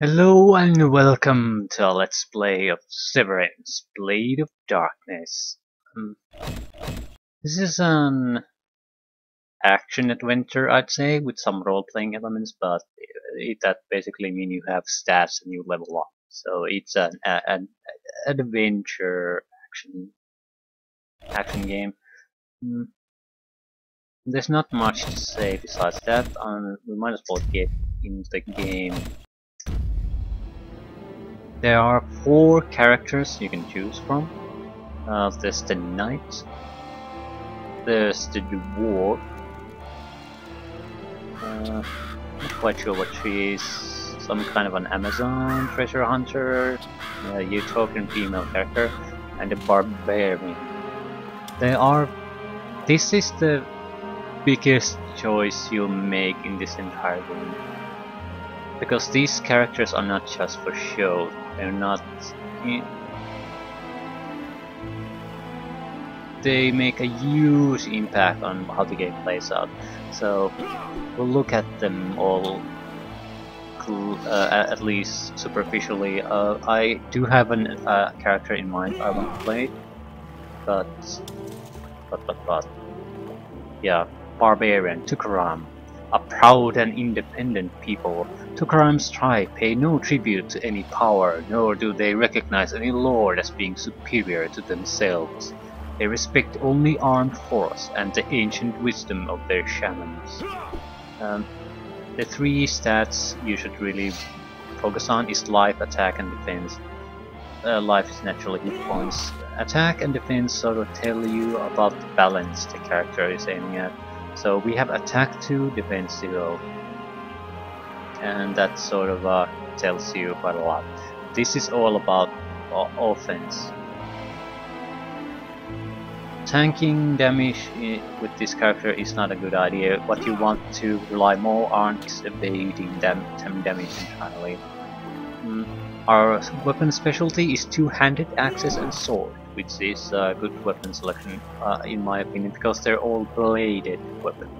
Hello and welcome to a Let's Play of Severance, Blade of Darkness. Um, this is an action adventure, I'd say, with some role-playing elements, but that basically means you have stats and you level up. So it's an adventure action game. Mm, There's not much to say besides that. We might as well get into the game. There are 4 characters you can choose from. There's the knight, there's the dwarf. Not quite sure what she is. Some kind of an Amazon treasure hunter, utopian female character, and a barbarian. This is the biggest choice you'll make in this entire game, because these characters are not just for show. They're not. They make a huge impact on how the game plays out. So we'll look at them all, at least superficially. I do have a character in mind I want to play, but yeah, barbarian Tukaram. A proud and independent people, Tukaram's tribe pay no tribute to any power, nor do they recognize any lord as being superior to themselves. They respect only armed force and the ancient wisdom of their shamans. The 3 stats you should really focus on is life, attack, and defense. Life is naturally hit points. Attack and defense sort of tell you about the balance the character is aiming at. So we have attack 2, defense 0, and that sort of tells you quite a lot. This is all about offense. Tanking damage with this character is not a good idea. What you want to rely more on is evading damage entirely. Our weapon specialty is two-handed axes and sword, which is a good weapon selection in my opinion, because they're all bladed weapons.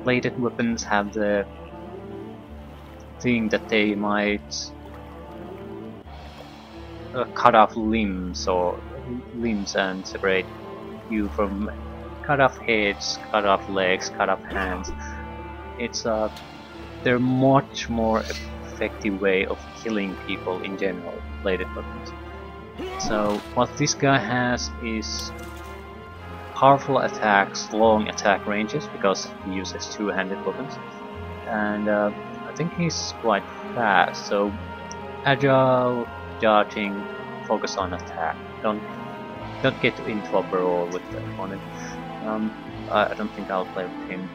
Bladed weapons have the thing that they might cut off limbs and separate you from cut off heads, cut off legs, cut off hands. They're much more effective way of killing people in general, bladed weapons. So what this guy has is powerful attacks, long attack ranges, because he uses two-handed weapons, and I think he's quite fast. So agile, dodging, focus on attack. Don't get into a brawl with the opponent. I don't think I'll play with him.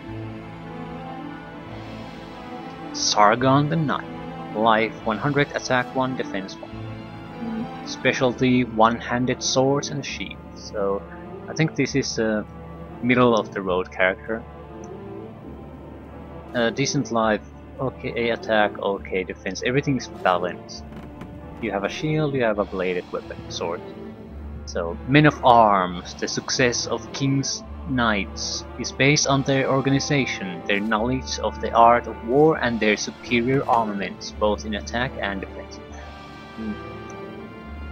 Sargon the Knight. Life 100, attack 1, defense 1. Specialty one-handed swords and shield. So I think this is a middle of the road character. Decent life, okay attack, okay defense. Everything's balanced. You have a shield, you have a bladed weapon, sword. So men of arms. The success of king's knights is based on their organization, their knowledge of the art of war, and their superior armaments, both in attack and defense.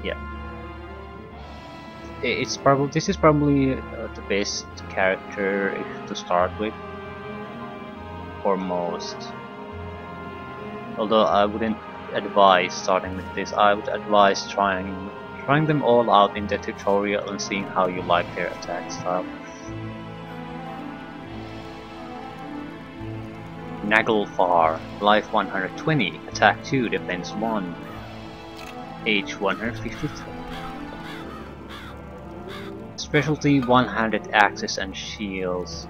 Yeah, this is probably the best character to start with for most. Although I wouldn't advise starting with this. I would advise trying them all out in the tutorial and seeing how you like their attack style. Naglfar, life 120, attack 2, defense 1, age 153. Specialty one-handed axes and shields.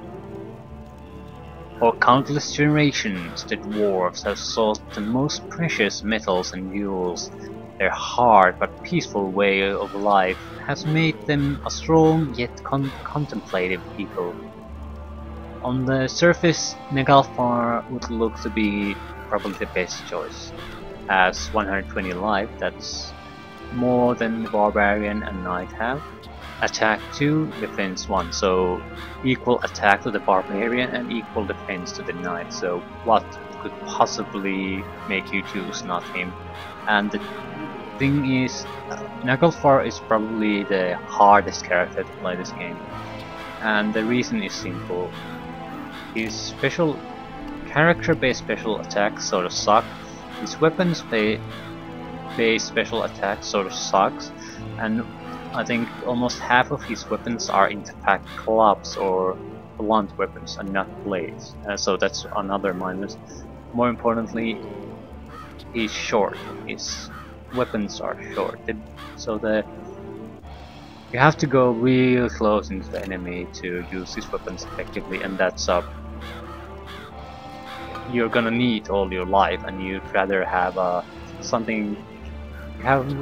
For countless generations, the dwarves have sought the most precious metals and jewels. Their hard but peaceful way of life has made them a strong yet contemplative people. On the surface, Naglfar would look to be probably the best choice. As 120 life, that's more than the Barbarian and Knight have. Attack 2, defense 1, so equal attack to the Barbarian and equal defense to the Knight. So what could possibly make you choose not him. And the thing is, Naglfar is probably the hardest character to play this game. And the reason is simple. His special character-based special attacks sort of suck. His weapons-based special attacks sort of sucks. And I think almost half of his weapons are in fact clubs or blunt weapons and not blades. So that's another minus. More importantly, he's short. His weapons are short. So you have to go real close into the enemy to use his weapons effectively, and that's you're gonna need all your life, and you'd rather have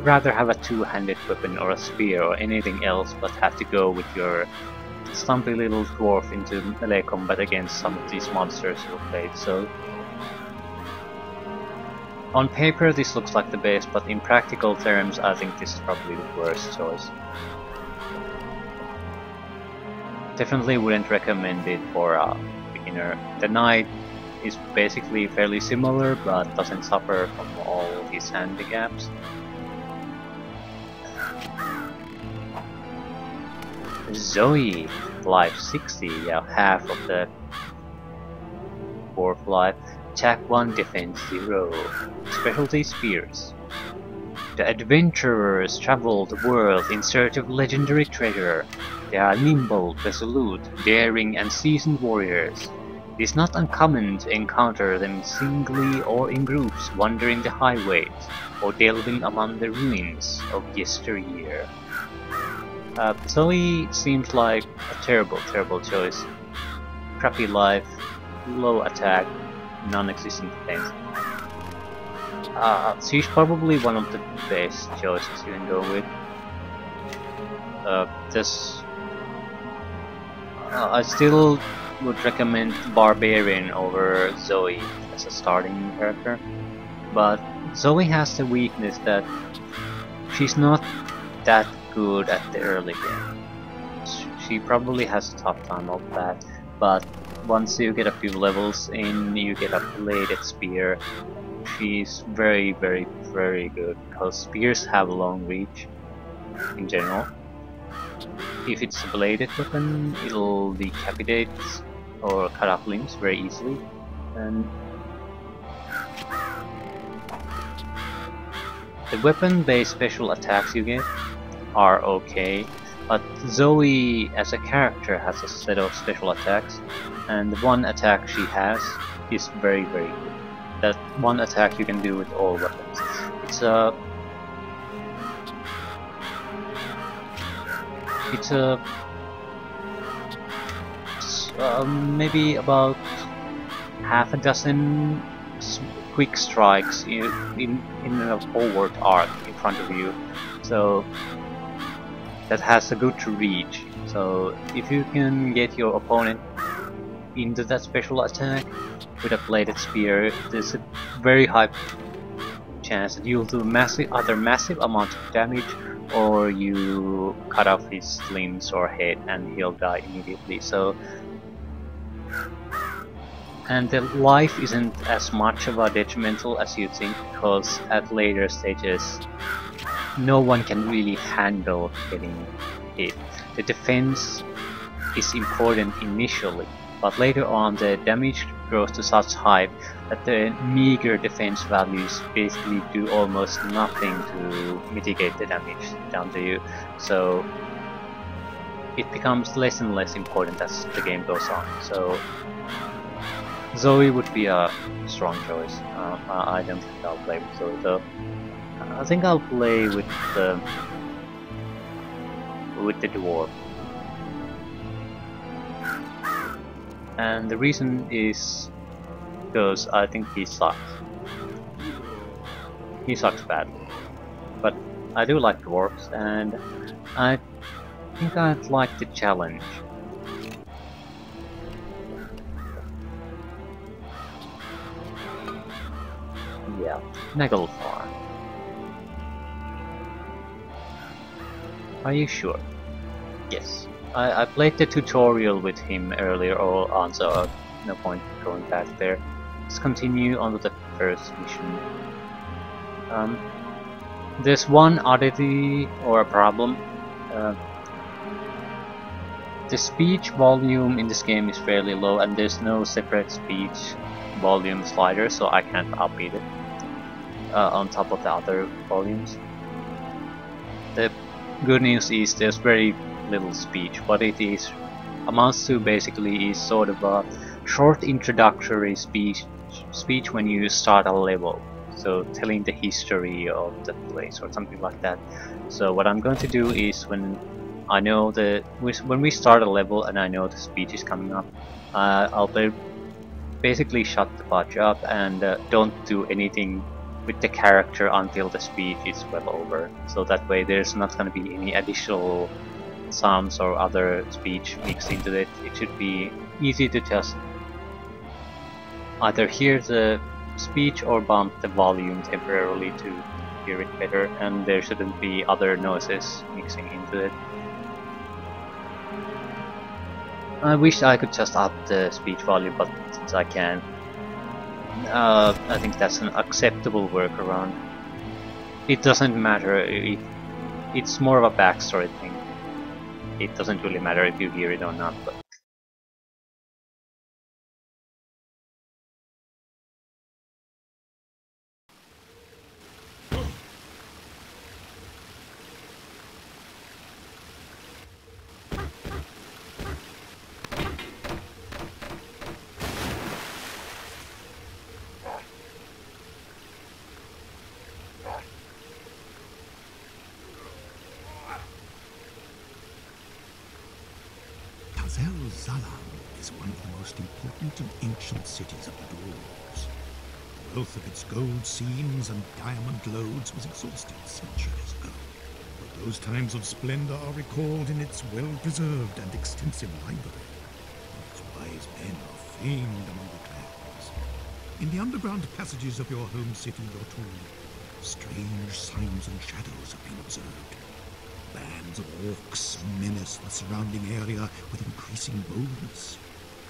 rather have a two-handed weapon or a spear or anything else, but have to go with your stumpy little dwarf into melee combat against some of these monsters you played. So on paper this looks like the best, but in practical terms I think this is probably the worst choice. Definitely wouldn't recommend it for a beginner. The knight is basically fairly similar, but doesn't suffer from all his handicaps. Zoe, life 60, yeah, half of the dwarf life. Attack 1, defense 0. Specialty spears. The adventurers travel the world in search of legendary treasure. They are nimble, resolute, daring, and seasoned warriors. It is not uncommon to encounter them singly or in groups, wandering the highways or delving among the ruins of yesteryear. Zoe seems like a terrible choice. Crappy life, low attack, non-existent defense. She's probably one of the best choices you can go with. I still would recommend Barbarian over Zoe as a starting character, but Zoe has the weakness that she's not that good at the early game. She probably has a tough time of that, but once you get a few levels in, you get a bladed spear. She's very good, because spears have a long reach in general. If it's a bladed weapon, it'll decapitate or cut off limbs very easily, and the weapon-based special attacks you get are okay, but Zoe as a character has a set of special attacks, and the one attack she has is very good. That one attack you can do with all weapons. It's maybe about half a dozen quick strikes in a forward arc in front of you, so that has a good reach. So if you can get your opponent into that special attack with a bladed spear, there's a very high chance that you'll do either massive amount of damage, or you cut off his limbs or head and he'll die immediately. So, and the life isn't as much of a detrimental as you think, because at later stages no one can really handle getting hit. The defense is important initially, but later on the damage grows to such height that the meager defense values basically do almost nothing to mitigate the damage down to you. So it becomes less and less important as the game goes on. So Zoe would be a strong choice. I don't think I'll play with Zoe though. I think I'll play with the dwarf. And the reason is because I think he sucks. He sucks badly. But I do like dwarves, and I think I'd like the challenge. Yeah, Naglfar. Are you sure? Yes. I played the tutorial with him earlier on, so no point going back there. let's continue on with the first mission. There's one oddity or a problem. The speech volume in this game is fairly low, and there's no separate speech volume slider, so I can't upbeat it on top of the other volumes. The good news is there's very little speech. What it is amounts to basically is sort of a short introductory speech when you start a level. So telling the history of the place or something like that. So what I'm going to do is when we start a level and I know the speech is coming up, I'll basically shut the fudge up and don't do anything with the character until the speech is well over. So that way there's not going to be any additional sounds or other speech mixed into it. It should be easy to just either hear the speech or bump the volume temporarily to hear it better, and there shouldn't be other noises mixing into it. I wish I could just up the speech volume, but since I can, I think that's an acceptable workaround. It doesn't matter if it's more of a backstory thing. It doesn't really matter if you hear it or not, but Khazel Zalam is one of the most important and ancient cities of the Dwarves. The wealth of its gold seams and diamond lodes was exhausted centuries ago. But those times of splendor are recalled in its well-preserved and extensive library. Its wise men are famed among the clans. In the underground passages of your home city, Dwarf, strange signs and shadows have been observed. Bands of orcs menace the surrounding area with increasing boldness.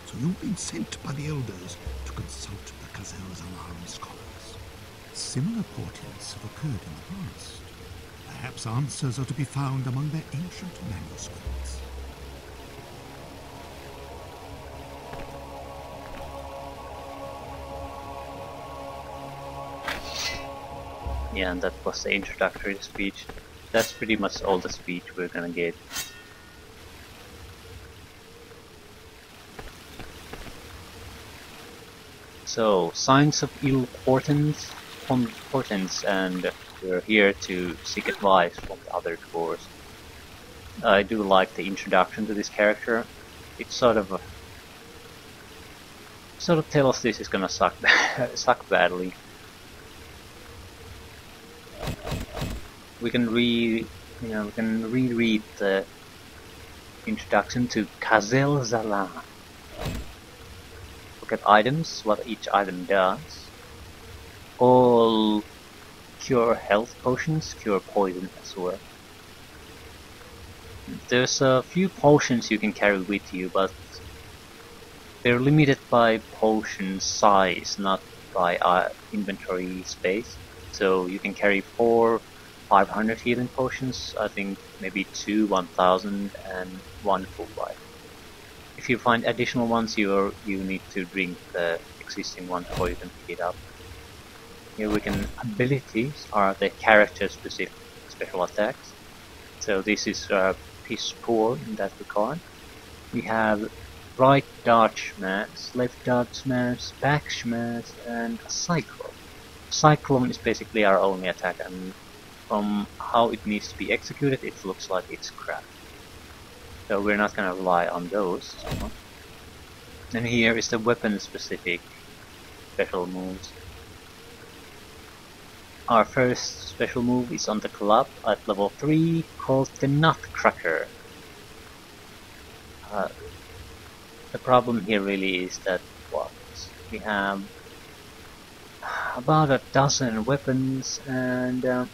So you've been sent by the elders to consult the Khazel Zalam scholars. Similar portents have occurred in the past. Perhaps answers are to be found among their ancient manuscripts. yeah, and that was the introductory speech. That's pretty much all the speech we're gonna get. So, signs of ill portents, and we're here to seek advice from the other dwarves. I do like the introduction to this character. It sort of tells this is gonna suck badly. We can reread the introduction to Khazel Zalam. Look at items, what each item does. All cure health potions, cure poison as well. There's a few potions you can carry with you, but they're limited by potion size, not by inventory space. So you can carry 4 500 healing potions, I think maybe 2 1000 and 1 full life. If you find additional ones, you need to drink the existing one before you can pick it up. Here we can abilities are the character specific special attacks. So this is piss poor in that regard. We have right dodge smash, left dodge smash, back smash, and a cyclone. Cyclone is basically our only attack, and from how it needs to be executed, it looks like it's crap. So we're not gonna rely on those so much. And here is the weapon specific special moves. Our first special move is on the club at level 3, called the Nutcracker. The problem here really is that we have about a dozen weapons, and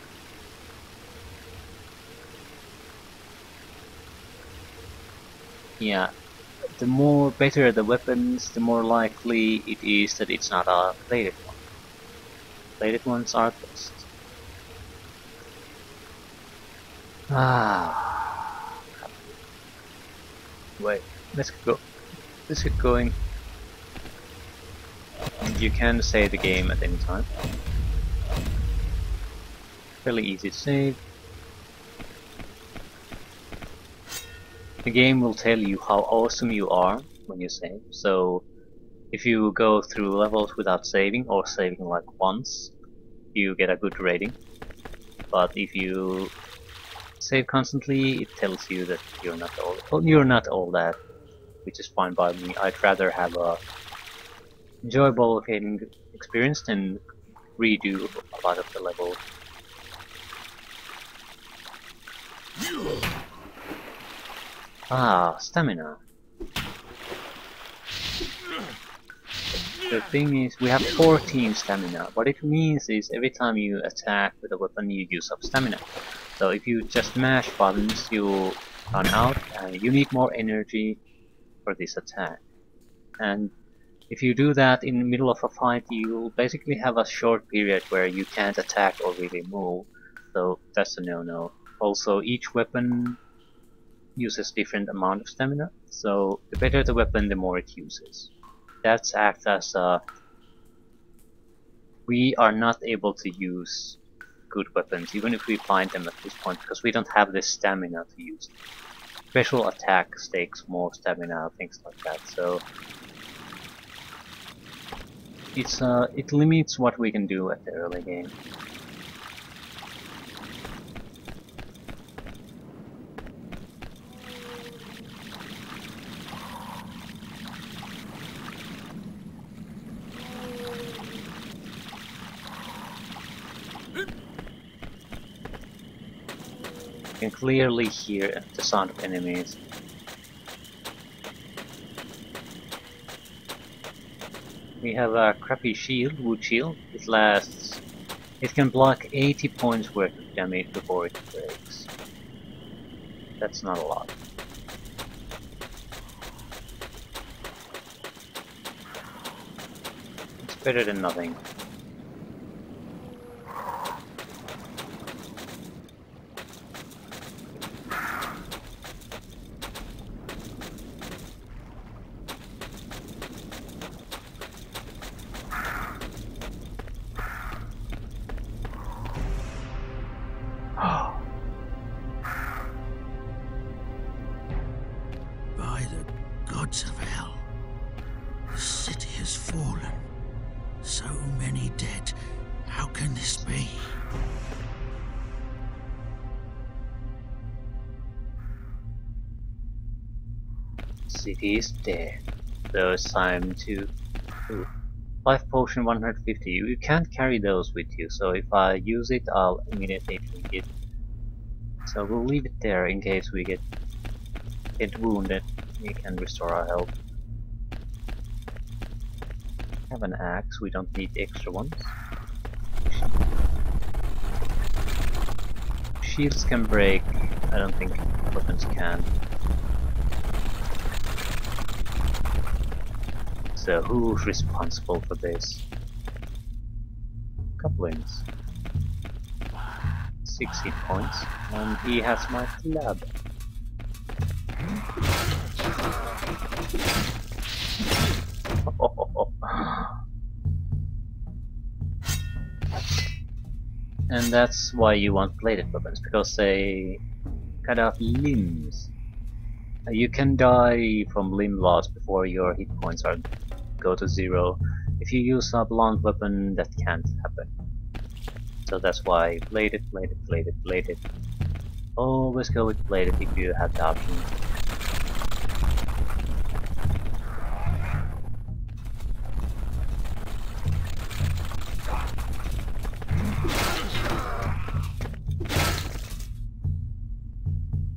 yeah, the more better the weapons, the more likely it is that it's not a plated one. Plated ones are best. Ah, wait, let's go. Let's get going. And you can save the game at any time. Fairly easy to save. The game will tell you how awesome you are when you save. So if you go through levels without saving or saving like once, you get a good rating. But if you save constantly, it tells you that you're not all that, which is fine by me. I'd rather have a enjoyable gaming experience than redo a lot of the level. Ah, stamina. The thing is, we have 14 stamina. What it means is every time you attack with a weapon, you use up stamina. So if you just mash buttons, you run out, and you need more energy for this attack. And if you do that in the middle of a fight, you'll basically have a short period where you can't attack or really move. So that's a no-no. Also, each weapon uses different amount of stamina, so the better the weapon, the more it uses. That acts as a... we are not able to use good weapons, even if we find them at this point, because we don't have the stamina to use them. Special attacks takes more stamina, things like that, so... it limits what we can do at the early game. You can clearly hear the sound of enemies. We have a crappy shield, wood shield. It lasts... it can block 80 points worth of damage before it breaks. That's not a lot. It's better than nothing. By the gods of hell, the city has fallen. So many dead. How can this be? City is dead. So it's time to... ooh. Life potion 150. You can't carry those with you, so if I use it, I'll immediately drink it. So we'll leave it there in case we get wounded. We can restore our health. Have an axe, we don't need extra ones. Shields can break, I don't think weapons can. So who's responsible for this? Couplings. 6 hit points, and he has my club. And that's why you want plated weapons, because they cut off limbs. You can die from limb loss before your hit points go to 0. If you use a blunt weapon, that can't happen. So that's why plated. Always go with plated if you have the option.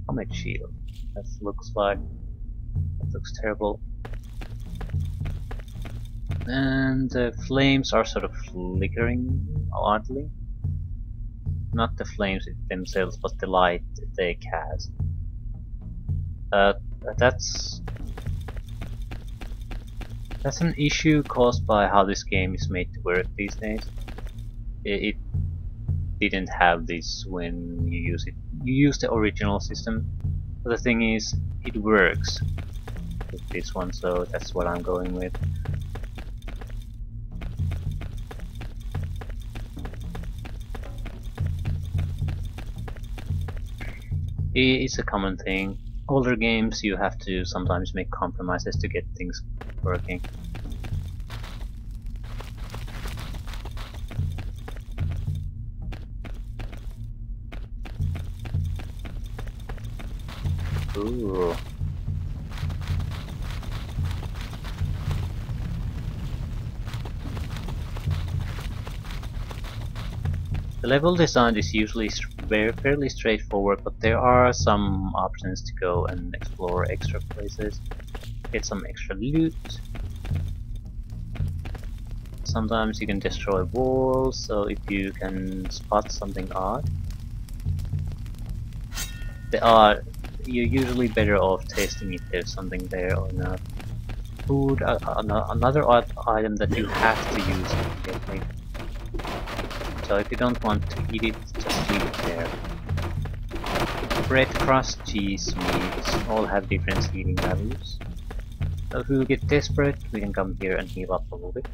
Helmet shield. That looks terrible. And the flames are sort of flickering oddly. Not the flames themselves, but the light they cast. That's That's an issue caused by how this game is made to work these days. It didn't have this when you use it. You use the original system, but the thing is, it works with this one, so that's what I'm going with. It's a common thing. Older games, you have to sometimes make compromises to get things working. Ooh. The level design is usually fairly straightforward, but there are some options to go and explore extra places, get some extra loot. Sometimes you can destroy walls, so if you can spot something odd, you're usually better off testing if there's something there or not. Food, another odd item that you have to use immediately. So if you don't want to eat it, just leave it there. Bread, crust, cheese, meats all have different healing values. So if we get desperate, we can come here and heal up a little bit.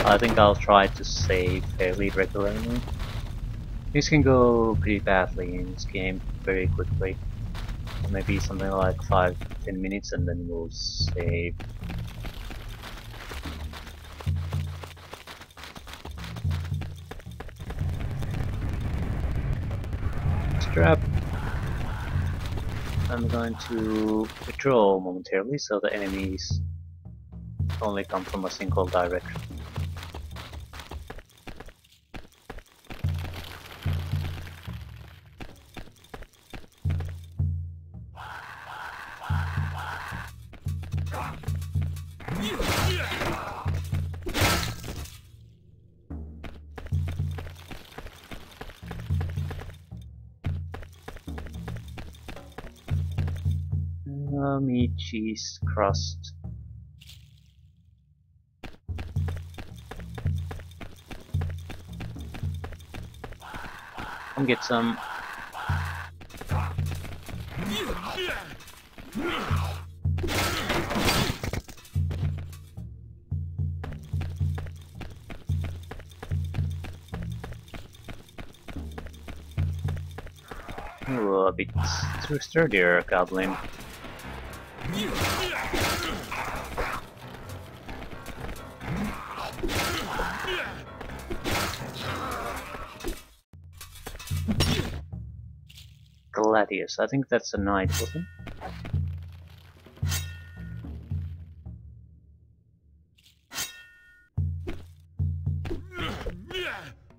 I think I'll try to save fairly regularly. This can go pretty badly in this game very quickly. Maybe something like 5-10 minutes and then we'll save. Strap. I'm going to withdraw momentarily so the enemies only come from a single direction. Meat, cheese, crust. Come get some. Ooh, a bit too sturdier, goblin. Gladius, I think that's a knight, wasn't it?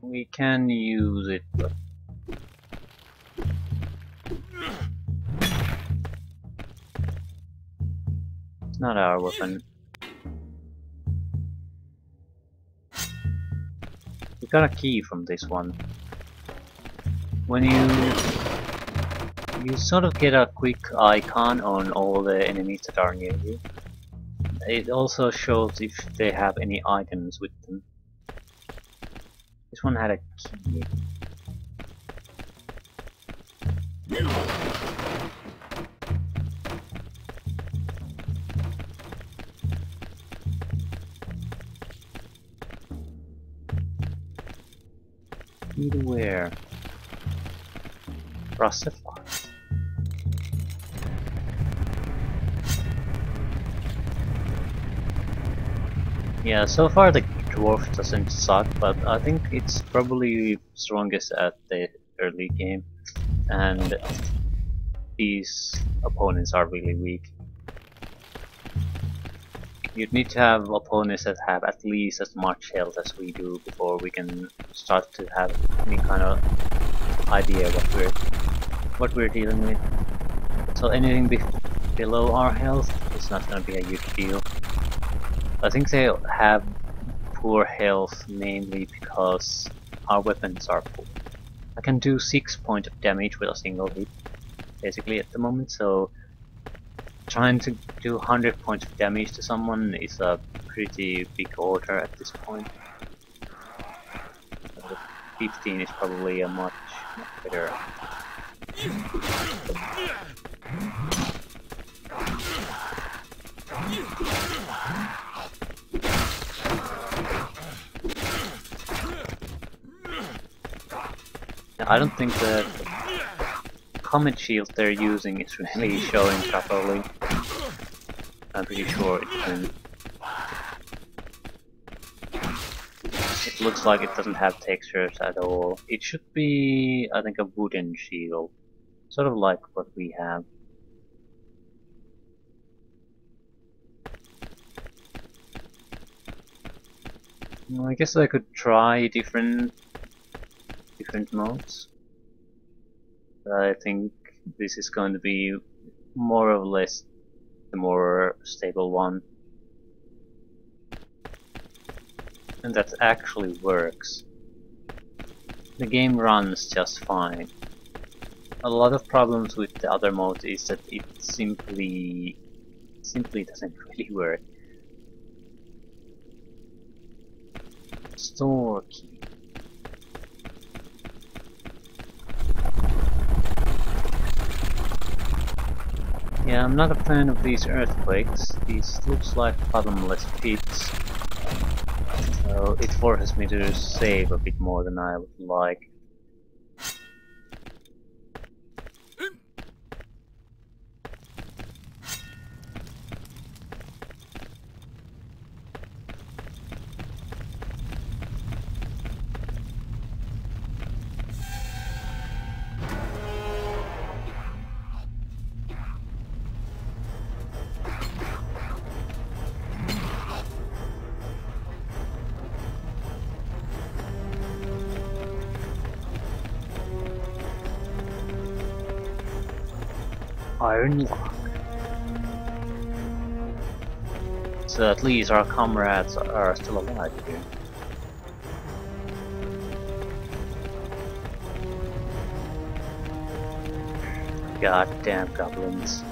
We can use it, but it's not our weapon. We got a key from this one. When you sort of get a quick icon on all the enemies that are near you. It also shows if they have any items with them. This one had a key. Key to where? Rustify. Yeah, so far the Dwarf doesn't suck, but I think it's probably strongest at the early game, and these opponents are really weak. You'd need to have opponents that have at least as much health as we do before we can start to have any kind of idea what we're dealing with. So anything below our health is not going to be a huge deal. I think they have poor health mainly because our weapons are poor. I can do 6 points of damage with a single hit, basically at the moment, so trying to do 100 points of damage to someone is a pretty big order at this point. So 15 is probably a much better. I don't think the comet shield they're using is really showing properly. I'm pretty sure it can. It looks like it doesn't have textures at all. It should be, I think, a wooden shield. Sort of like what we have. Well, I guess I could try different modes. But I think this is going to be more or less the more stable one. And that actually works. The game runs just fine. A lot of problems with the other modes is that it simply doesn't really work. Store key. Yeah, I'm not a fan of these earthquakes. These looks like bottomless pits. So it forces me to save a bit more than I would like. Iron lock. So at least our comrades are still alive here. Goddamn goblins.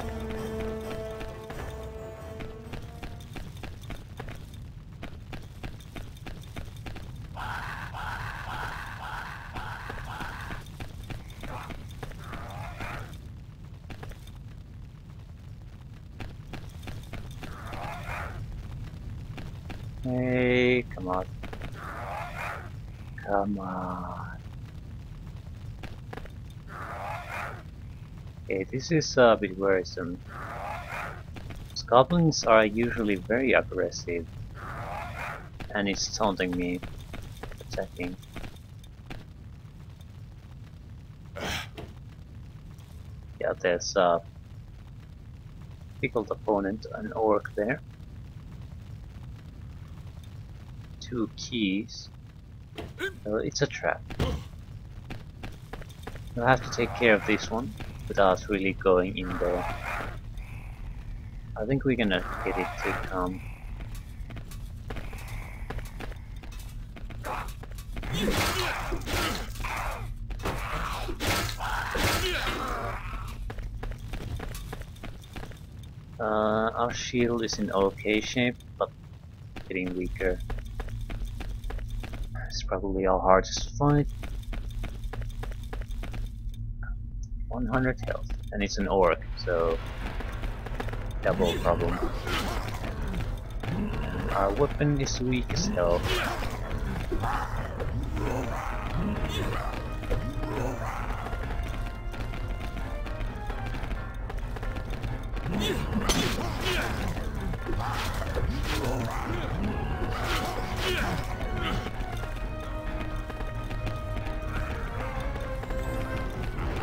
Hey, come on. Come on. Okay, this is a bit worrisome. Goblins are usually very aggressive. And it's taunting me. Attacking. Yeah, there's a difficult opponent, an orc there. 2 keys. It's a trap. We'll have to take care of this one without really going in there. I think we're gonna get it to come. Our shield is in okay shape, but getting weaker. It's probably our hardest fight. 100 health, and it's an orc, so double problem. And our weapon is weak as hell.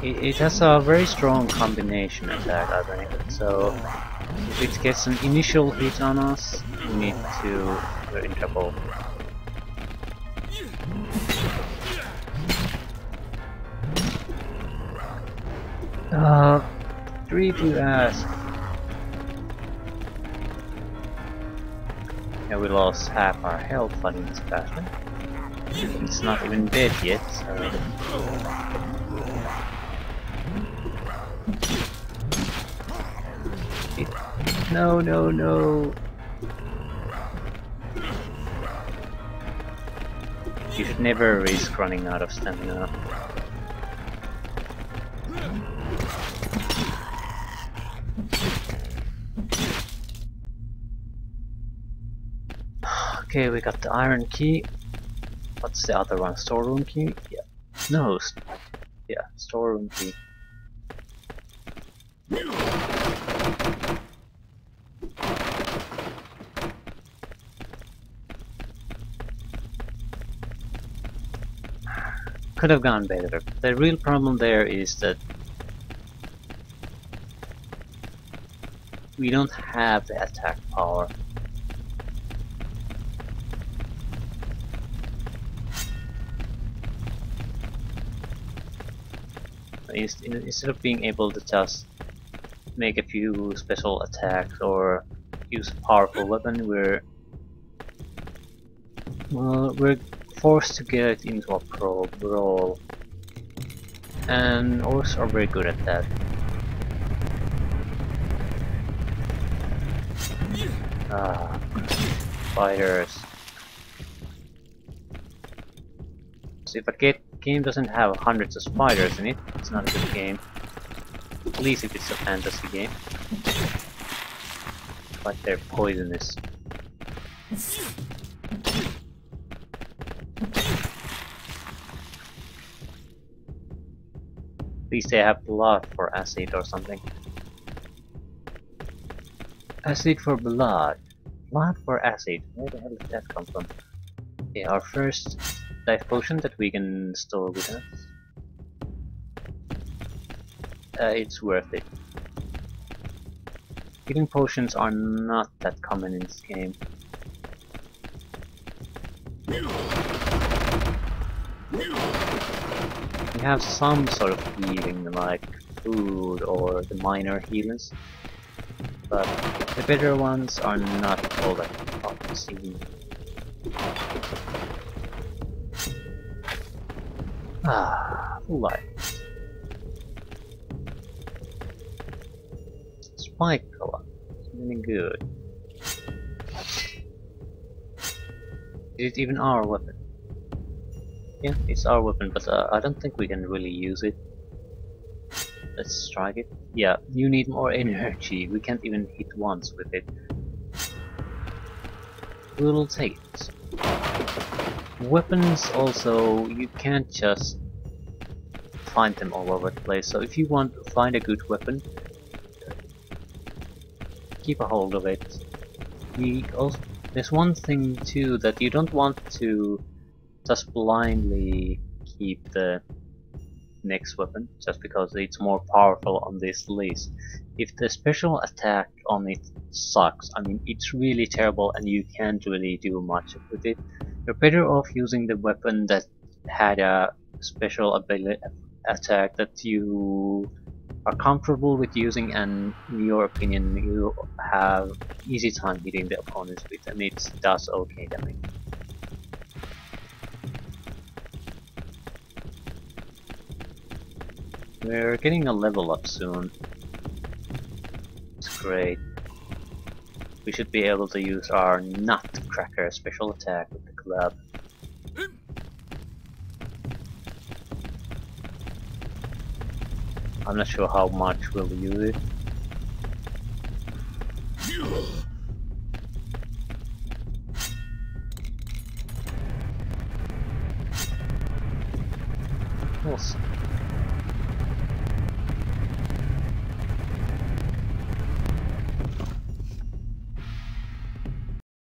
It has a very strong combination attack, I think, so if it gets an initial hit on us, we're in trouble. Treat you ass. Yeah, we lost half our health fighting this bastard. It's not even dead yet, so... No, no, no! You should never risk running out of stamina. Okay, we got the iron key. What's the other one? Storeroom key? Yeah. No. Yeah, storeroom key. Could have gone better. The real problem there is that we don't have the attack power. Instead of being able to just make a few special attacks or use a powerful weapon, we're forced to get into a brawl, and orcs are very good at that. Ah, spiders. So if a game doesn't have hundreds of spiders in it, it's not a good game. At least if it's a fantasy game. Like they're poisonous. At least they have blood for acid or something. Acid for blood. Blood for acid. Where the hell did that come from? Okay, our first life potion that we can store with us. It's worth it. Healing potions are not that common in this game. We have some sort of healing, like food or the minor healers, but the better ones are not all that often seen. Ah, full life. Spike color. It's really good. Is it even our weapon? Yeah, it's our weapon, but I don't think we can really use it. Let's strike it. Yeah, you need more energy. We can't even hit once with it. We'll take it. Weapons also, you can't just find them all over the place. So if you want to find a good weapon, keep a hold of it. There's one thing too, that you don't want to just blindly keep the next weapon just because it's more powerful on this list. If the special attack on it sucks, I mean it's really terrible and you can't really do much with it, you're better off using the weapon that had a special attack that you are comfortable with using and in your opinion you have easy time hitting the opponents with, and it does okay damage. We're getting a level up soon. It's great. We should be able to use our Nutcracker special attack with the club. I'm not sure how much we'll use it. We'll see.